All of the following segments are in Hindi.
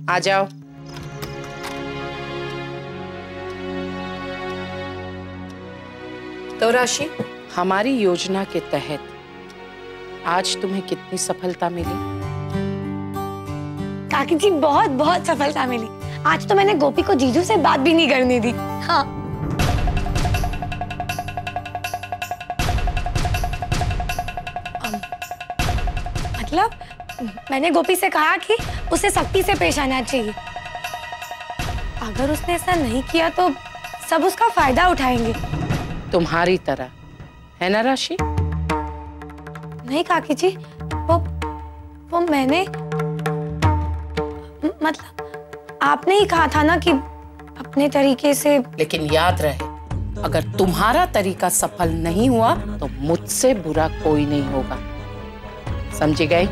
आ जाओ। तो राशि, हमारी योजना के तहत आज तुम्हें कितनी सफलता मिली? काकी जी बहुत बहुत सफलता मिली। आज तो मैंने गोपी को जीजू से बात भी नहीं करने दी। हाँ। मतलब मैंने गोपी से कहा कि उसे सख्ती से पेश आना चाहिए। अगर उसने ऐसा नहीं किया तो सब उसका फायदा उठाएंगे। तुम्हारी तरह, है ना राशि? नहीं काकी जी, वो मैंने मतलब आपने ही कहा था ना कि अपने तरीके से। लेकिन याद रहे, अगर तुम्हारा तरीका सफल नहीं हुआ तो मुझसे बुरा कोई नहीं होगा, समझी गई?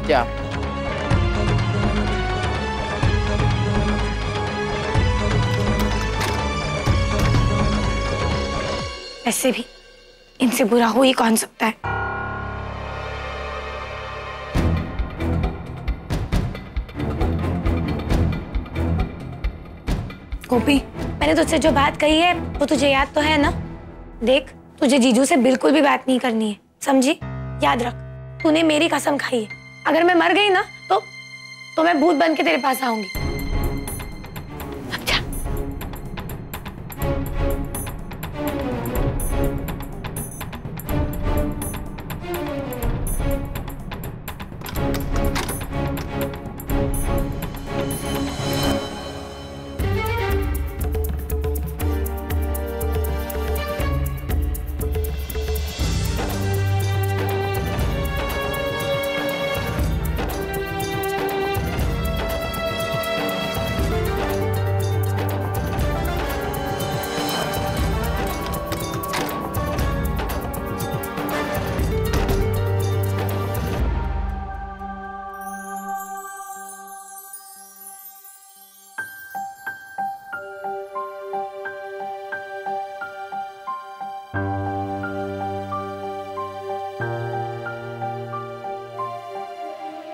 जाओ। ऐसे भी इनसे बुरा हो ही कौन सकता है। गोपी, मैंने तुझसे जो बात कही है वो तुझे याद तो है ना? देख, तुझे जीजू से बिल्कुल भी बात नहीं करनी है, समझी? याद रख, तूने मेरी कसम खाई है। अगर मैं मर गई ना तो मैं भूत बन के तेरे पास आऊंगी। अच्छा।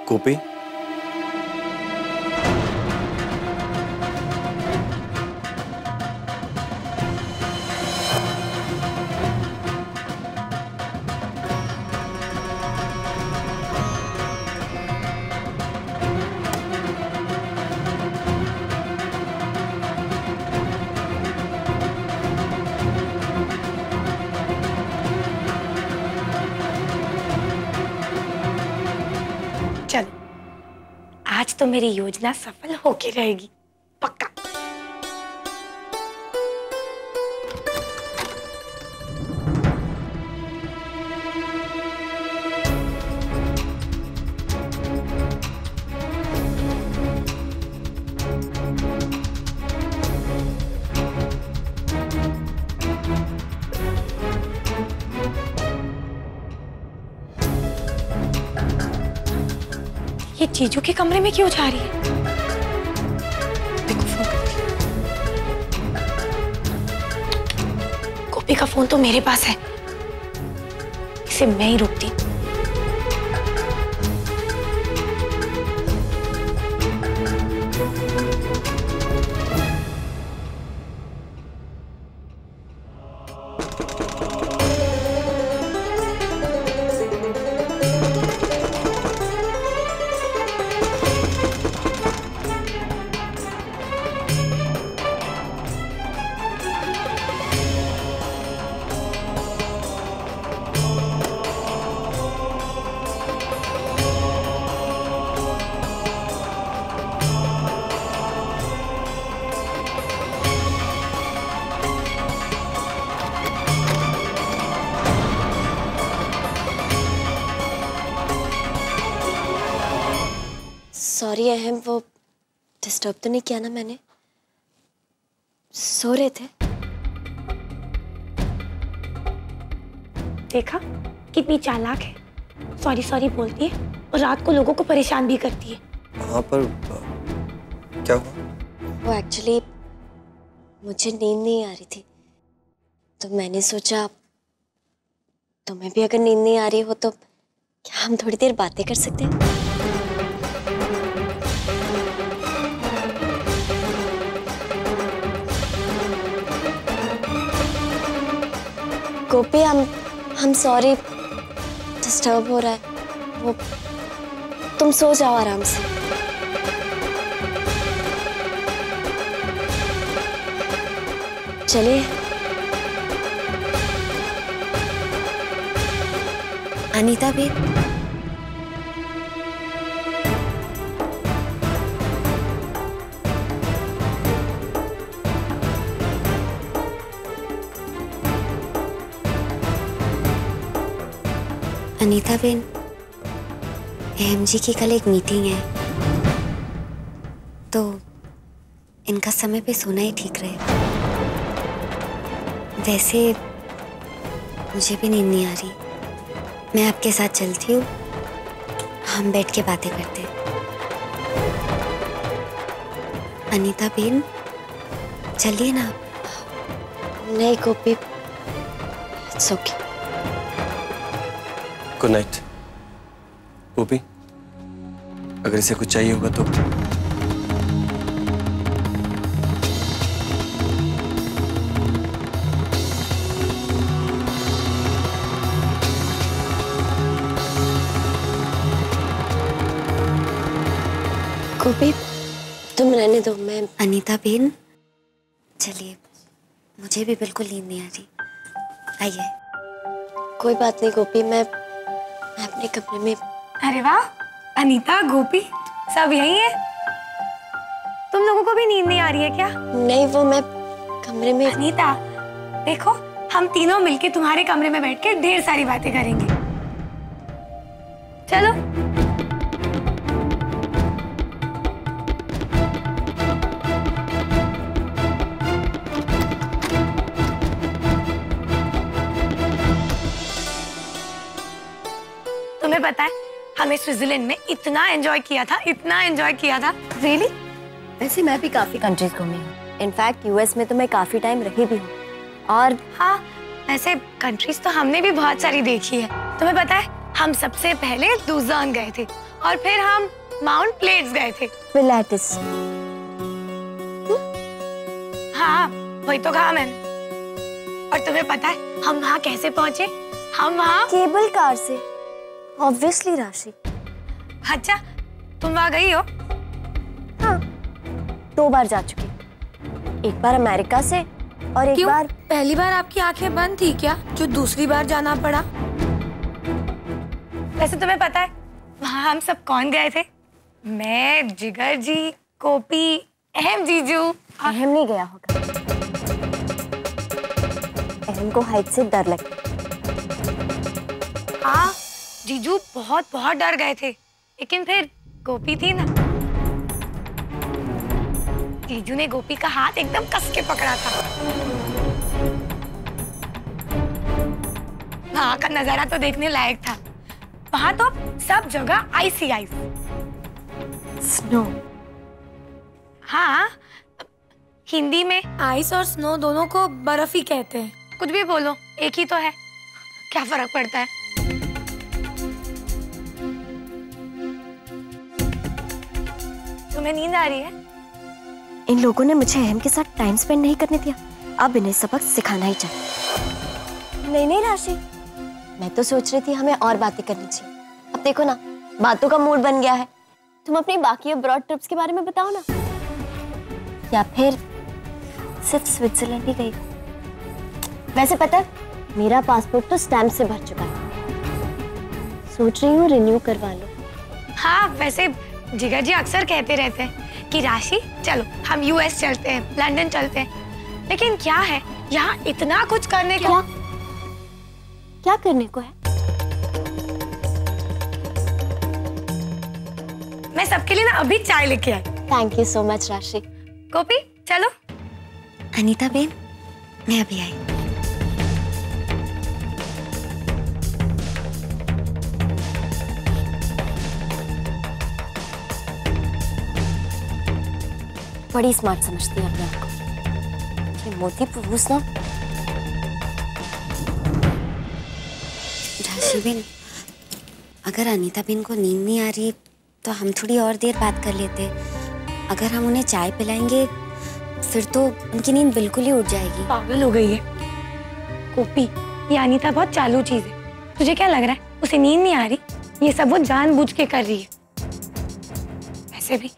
गोपी, चल, आज तो मेरी योजना सफल होके रहेगी, पक्का। ये जीजू के कमरे में क्यों जा रही है? देखो, फोन करती हूँ। गोपी का फोन तो मेरे पास है, इसे मैं ही रोकती हूँ। सॉरी अहम, वो डिस्टर्ब तो नहीं किया ना मैंने? सो रहे थे? देखा कितनी चालाक है, सॉरी सॉरी बोलती है और रात को लोगों को परेशान भी करती है। हाँ, पर क्या हुआ? वो एक्चुअली मुझे नींद नहीं आ रही थी, तो मैंने सोचा तुम्हें भी अगर नींद नहीं आ रही हो तो क्या हम थोड़ी देर बातें कर सकते हैं? गोपी, हम सॉरी, डिस्टर्ब हो रहा है। वो तुम सो जाओ आराम से। चलिए। अनीता भी। अनीता बेन, एएमजी की कल एक मीटिंग है, तो इनका समय पे सोना ही ठीक रहे। वैसे मुझे भी नींद नहीं आ रही, मैं आपके साथ चलती हूँ, हम बैठ के बातें करते हैं। अनीता बेन, चलिए ना। नहीं Gopi, it's okay. Good night. Gopi, अगर इसे कुछ चाहिए होगा तो। गोपी, तुम रहने दो, मैं। अनीता बेन, चलिए, मुझे भी बिल्कुल नींद नहीं आ रही, आइए। कोई बात नहीं गोपी, मैं अपने कमरे में। अरे वाह, अनीता, गोपी सब यही है। तुम लोगों को भी नींद नहीं आ रही है क्या? नहीं, वो मैं कमरे में। अनीता, देखो, हम तीनों मिलके तुम्हारे कमरे में बैठ के ढेर सारी बातें करेंगे। चलो। तुम्हें पता है, हमें स्विट्जरलैंड में इतना एंजॉय किया था, इतना एंजॉय किया था। रियली? वैसे मैं भी काफी कंट्रीज घूमी हूँ। इनफैक्ट यूएस में तो मैं काफी टाइम रही भी हूँ। और हाँ, वैसे कंट्रीज तो हमने भी बहुत सारी देखी है। तुम्हें पता है, हम सबसे पहले लुज़र्न गए थे और फिर हम माउंट प्लेट्स गए थे। पिलाटेस। हाँ, वही तो कहा मैंने। और तुम्हें पता है हम वहाँ कैसे पहुँचे? हम वहाँ केबल कार से। ऑब्वियसली राशि। अच्छा, तुम वहाँ गई हो? हाँ, 2 बार जा चुकी। एक बार अमेरिका से और एक बार। पहली बार आपकी आंखें बंद थी क्या, जो दूसरी बार जाना पड़ा? वैसे तुम्हें पता है वहाँ हम सब कौन गए थे? मैं, जिगर जी, गोपी, अहम जीजू। अहम नहीं गया होगा। अहम को हाइट से डर लगता। हाँ, जीजू बहुत बहुत डर गए थे, लेकिन फिर गोपी थी ना, जीजू ने गोपी का हाथ एकदम कस के पकड़ा था। वहाँ का नजारा तो देखने लायक था। वहाँ तो सब जगह आइस ही आइस। स्नो। हाँ, हिंदी में आइस और स्नो दोनों को बर्फ ही कहते हैं। कुछ भी बोलो, एक ही तो है, क्या फर्क पड़ता है? तुम्हें नींद आ रही है? इन लोगों ने मुझे अहम के साथ टाइम स्पेंड नहीं करने दिया, अब इन्हें सबक सिखाना ही चाहिए। नहीं राशि, मैं तो सोच रही थी हमें और बातें करनी चाहिए। अब देखो ना, बातों का मूड बन गया है। तुम अपनी बाकी अब्रॉड ट्रिप्स के बारे में बताओ ना, या फिर सिर्फ स्विट्जरलैंड ही गई? वैसे पता है, मेरा पासपोर्ट तो स्टैम्प से भर चुका है, सोच रही हूँ रिन्यू करवा लो। हाँ, वैसे जिगर जी अक्सर कहते रहते हैं कि राशि चलो हम यूएस चलते हैं, लंदन चलते हैं, लेकिन क्या है यहाँ इतना कुछ करने को। क्या करने को है? मैं सबके लिए ना अभी चाय लेके आई। थैंक यू सो मच राशि। गोपी चलो। अनीता बेन, मैं अभी आई। बड़ी स्मार्ट समझती है अपने आप को। ये मोती पुरुष ना। राशि बेन, अगर अनीता बेन को नींद नहीं आ रही तो हम थोड़ी और देर बात कर लेते। अगर हम उन्हें चाय पिलाएंगे फिर तो उनकी नींद बिल्कुल ही उड़ जाएगी। पागल हो गई है गोपी, ये अनीता बहुत चालू चीज है। तुझे क्या लग रहा है उसे नींद नहीं आ रही? ये सब वो जानबूझ के कर रही है। वैसे भी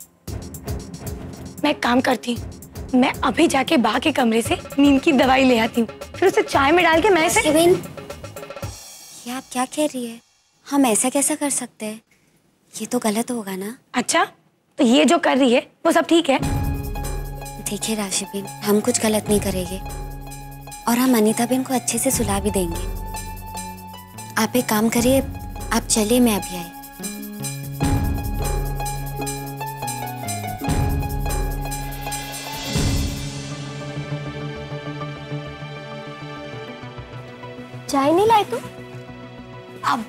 मैं एक काम करती हूँ, मैं अभी जाके बा के कमरे से नींद की दवाई ले आती हूँ, फिर उसे चाय में डाल के मैं इसे। ये आप क्या कह रही है? हम ऐसा कैसा कर सकते हैं? ये तो गलत होगा ना। अच्छा, तो ये जो कर रही है वो सब ठीक है? देखिए राशि बेन, हम कुछ गलत नहीं करेंगे और हम अनीता बेन को अच्छे से सुला भी देंगे। आप एक काम करिए, आप चलिए, मैं अभी आई। चाय नहीं लाए तुम? अब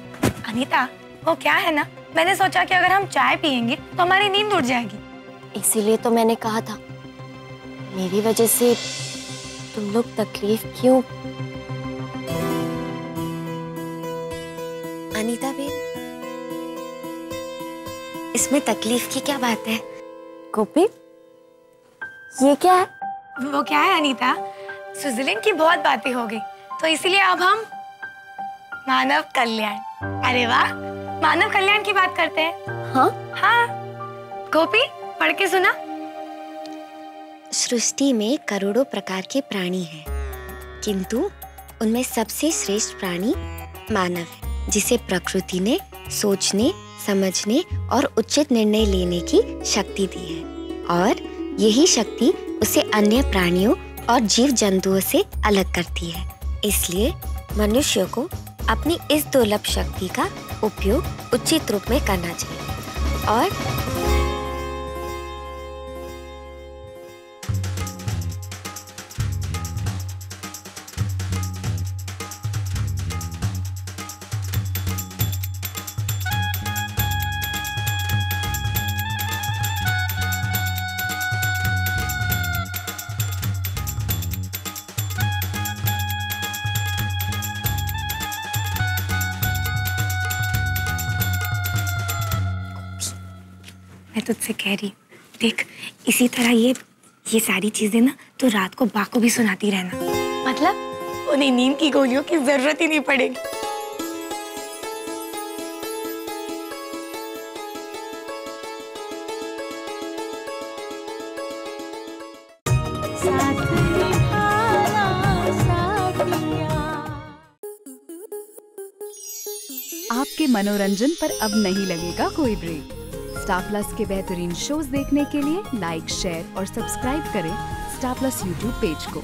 अनीता, वो क्या है ना, मैंने सोचा कि अगर हम चाय पियेंगे तो हमारी नींद उड़ जाएगी। इसीलिए तो मैंने कहा था, मेरी वजह से तुम लोग तकलीफ क्यों? अनीता बेन, इसमें तकलीफ की क्या बात है? गोपी, ये क्या है? वो क्या है अनीता, स्विट्जरलैंड की बहुत बातें हो गई तो इसीलिए अब हम मानव कल्याण, अरे वाह, मानव कल्याण की बात करते हैं। हाँ हाँ गोपी, पढ़ के सुना। सृष्टि में करोड़ों प्रकार के प्राणी हैं, किंतु उनमें सबसे श्रेष्ठ प्राणी मानव है, जिसे प्रकृति ने सोचने, समझने और उचित निर्णय लेने की शक्ति दी है, और यही शक्ति उसे अन्य प्राणियों और जीव जंतुओं से अलग करती है। इसलिए मनुष्य को अपनी इस दुर्लभ शक्ति का उपयोग उचित रूप में करना चाहिए। और मैं तुझसे कह रही, देख इसी तरह ये सारी चीजें ना तो रात को बा को भी सुनाती रहना, मतलब उन्हें नींद की गोलियों की जरूरत ही नहीं पड़ेगी। आपके मनोरंजन पर अब नहीं लगेगा कोई ब्रेक। स्टार प्लस के बेहतरीन शोज देखने के लिए लाइक, शेयर और सब्सक्राइब करें स्टार प्लस यूट्यूब पेज को।